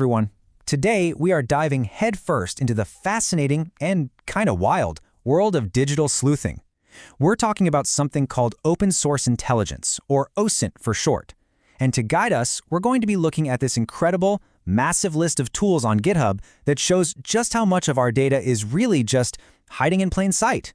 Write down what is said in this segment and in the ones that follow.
Everyone. Today, we are diving headfirst into the fascinating and kind of wild world of digital sleuthing. We're talking about something called open source intelligence, or OSINT for short. And to guide us, we're going to be looking at this incredible, massive list of tools on GitHub that shows just how much of our data is really just hiding in plain sight.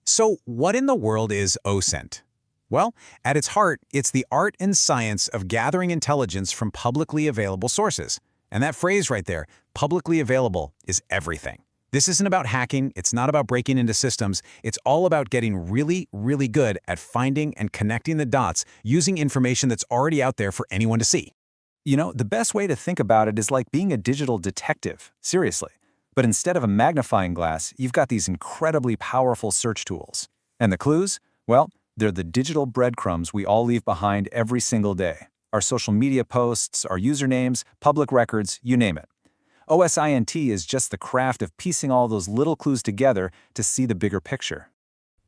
So what in the world is OSINT? Well, at its heart, it's the art and science of gathering intelligence from publicly available sources. And that phrase right there, publicly available, is everything. This isn't about hacking, it's not about breaking into systems, it's all about getting really, really good at finding and connecting the dots using information that's already out there for anyone to see. You know, the best way to think about it is like being a digital detective, seriously. But instead of a magnifying glass, you've got these incredibly powerful search tools. And the clues? Well, they're the digital breadcrumbs we all leave behind every single day. Our social media posts, our usernames, public records, you name it. OSINT is just the craft of piecing all those little clues together to see the bigger picture.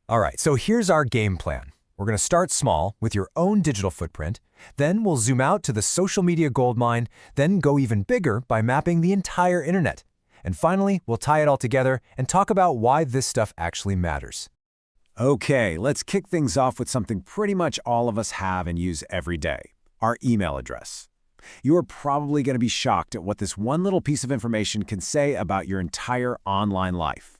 All right, so here's our game plan. We're going to start small with your own digital footprint, then we'll zoom out to the social media goldmine, then go even bigger by mapping the entire internet. And finally, we'll tie it all together and talk about why this stuff actually matters. Okay, let's kick things off with something pretty much all of us have and use every day, our email address. You are probably going to be shocked at what this one little piece of information can say about your entire online life.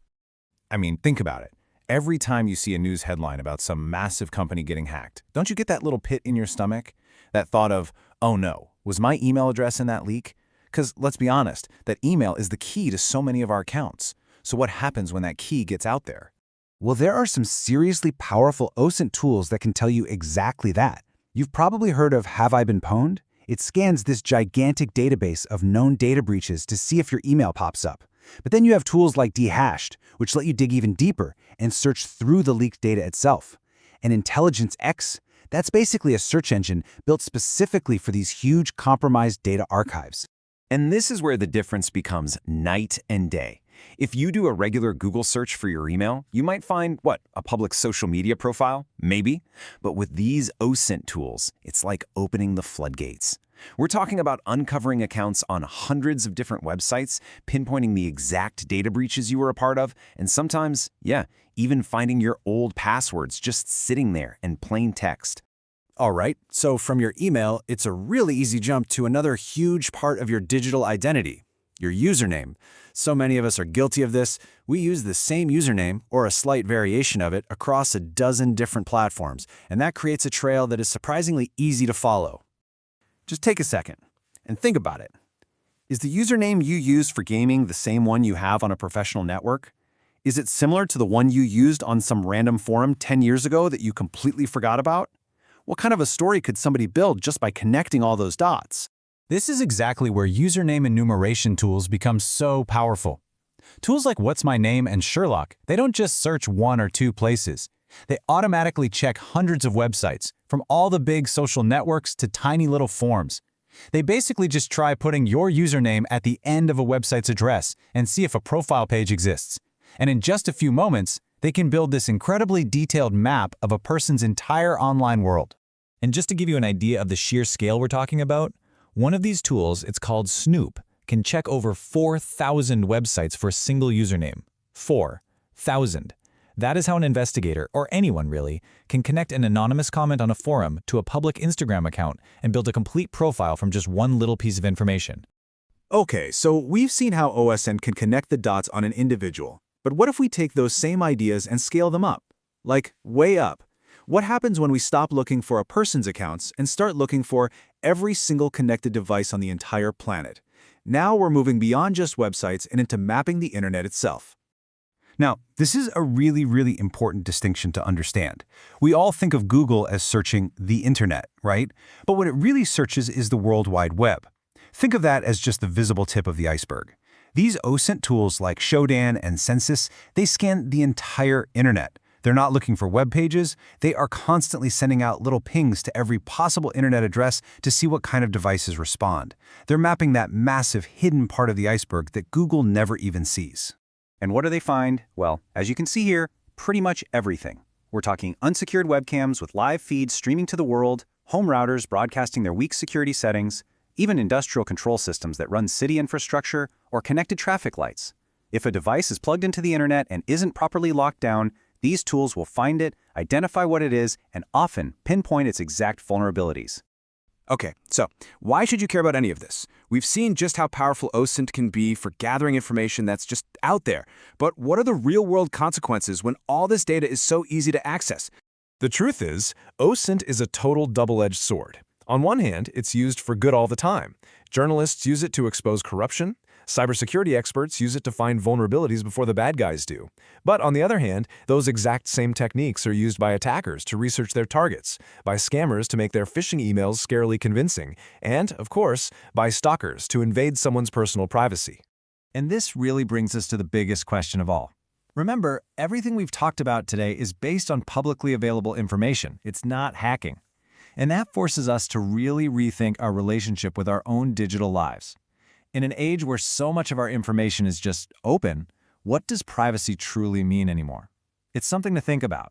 I mean, think about it. Every time you see a news headline about some massive company getting hacked, don't you get that little pit in your stomach? That thought of, oh no, was my email address in that leak? Because let's be honest, that email is the key to so many of our accounts. So what happens when that key gets out there? Well, there are some seriously powerful OSINT tools that can tell you exactly that. You've probably heard of HaveIBeenPwned? It scans this gigantic database of known data breaches to see if your email pops up. But then you have tools like Dehashed, which let you dig even deeper and search through the leaked data itself. And Intelligence X, that's basically a search engine built specifically for these huge compromised data archives. And this is where the difference becomes night and day. If you do a regular Google search for your email, you might find, a public social media profile? Maybe. But with these OSINT tools, it's like opening the floodgates. We're talking about uncovering accounts on hundreds of different websites, pinpointing the exact data breaches you were a part of, and sometimes, even finding your old passwords just sitting there in plain text. All right, so from your email, it's a really easy jump to another huge part of your digital identity, your username. So many of us are guilty of this. We use the same username, or a slight variation of it, across a dozen different platforms, and that creates a trail that is surprisingly easy to follow. Just take a second and think about it. Is the username you use for gaming the same one you have on a professional network? Is it similar to the one you used on some random forum 10 years ago that you completely forgot about? What kind of a story could somebody build just by connecting all those dots? This is exactly where username enumeration tools become so powerful. Tools like What's My Name and Sherlock, they don't just search one or two places. They automatically check hundreds of websites, from all the big social networks to tiny little forums. They basically just try putting your username at the end of a website's address and see if a profile page exists. And in just a few moments, they can build this incredibly detailed map of a person's entire online world. And just to give you an idea of the sheer scale we're talking about, one of these tools, it's called Snoop, can check over 4,000 websites for a single username. 4,000. That is how an investigator, or anyone really, can connect an anonymous comment on a forum to a public Instagram account and build a complete profile from just one little piece of information. Okay, so we've seen how OSINT can connect the dots on an individual. But what if we take those same ideas and scale them up? Like, way up. What happens when we stop looking for a person's accounts and start looking for every single connected device on the entire planet? Now we're moving beyond just websites and into mapping the internet itself. Now, this is a really, really important distinction to understand. We all think of Google as searching the internet, right? But what it really searches is the World Wide Web. Think of that as just the visible tip of the iceberg. These OSINT tools like Shodan and Census, they scan the entire internet. They're not looking for web pages. They are constantly sending out little pings to every possible internet address to see what kind of devices respond. They're mapping that massive hidden part of the iceberg that Google never even sees. And what do they find? Well, as you can see here, pretty much everything. We're talking unsecured webcams with live feeds streaming to the world, home routers broadcasting their weak security settings, even industrial control systems that run city infrastructure or connected traffic lights. If a device is plugged into the internet and isn't properly locked down, these tools will find it, identify what it is, and often pinpoint its exact vulnerabilities. Okay, so why should you care about any of this? We've seen just how powerful OSINT can be for gathering information that's just out there. But what are the real-world consequences when all this data is so easy to access? The truth is, OSINT is a total double-edged sword. On one hand, it's used for good all the time. Journalists use it to expose corruption. Cybersecurity experts use it to find vulnerabilities before the bad guys do. But on the other hand, those exact same techniques are used by attackers to research their targets, by scammers to make their phishing emails scarily convincing, and, of course, by stalkers to invade someone's personal privacy. And this really brings us to the biggest question of all. Remember, everything we've talked about today is based on publicly available information. It's not hacking. And that forces us to really rethink our relationship with our own digital lives. In an age where so much of our information is just open, what does privacy truly mean anymore? It's something to think about.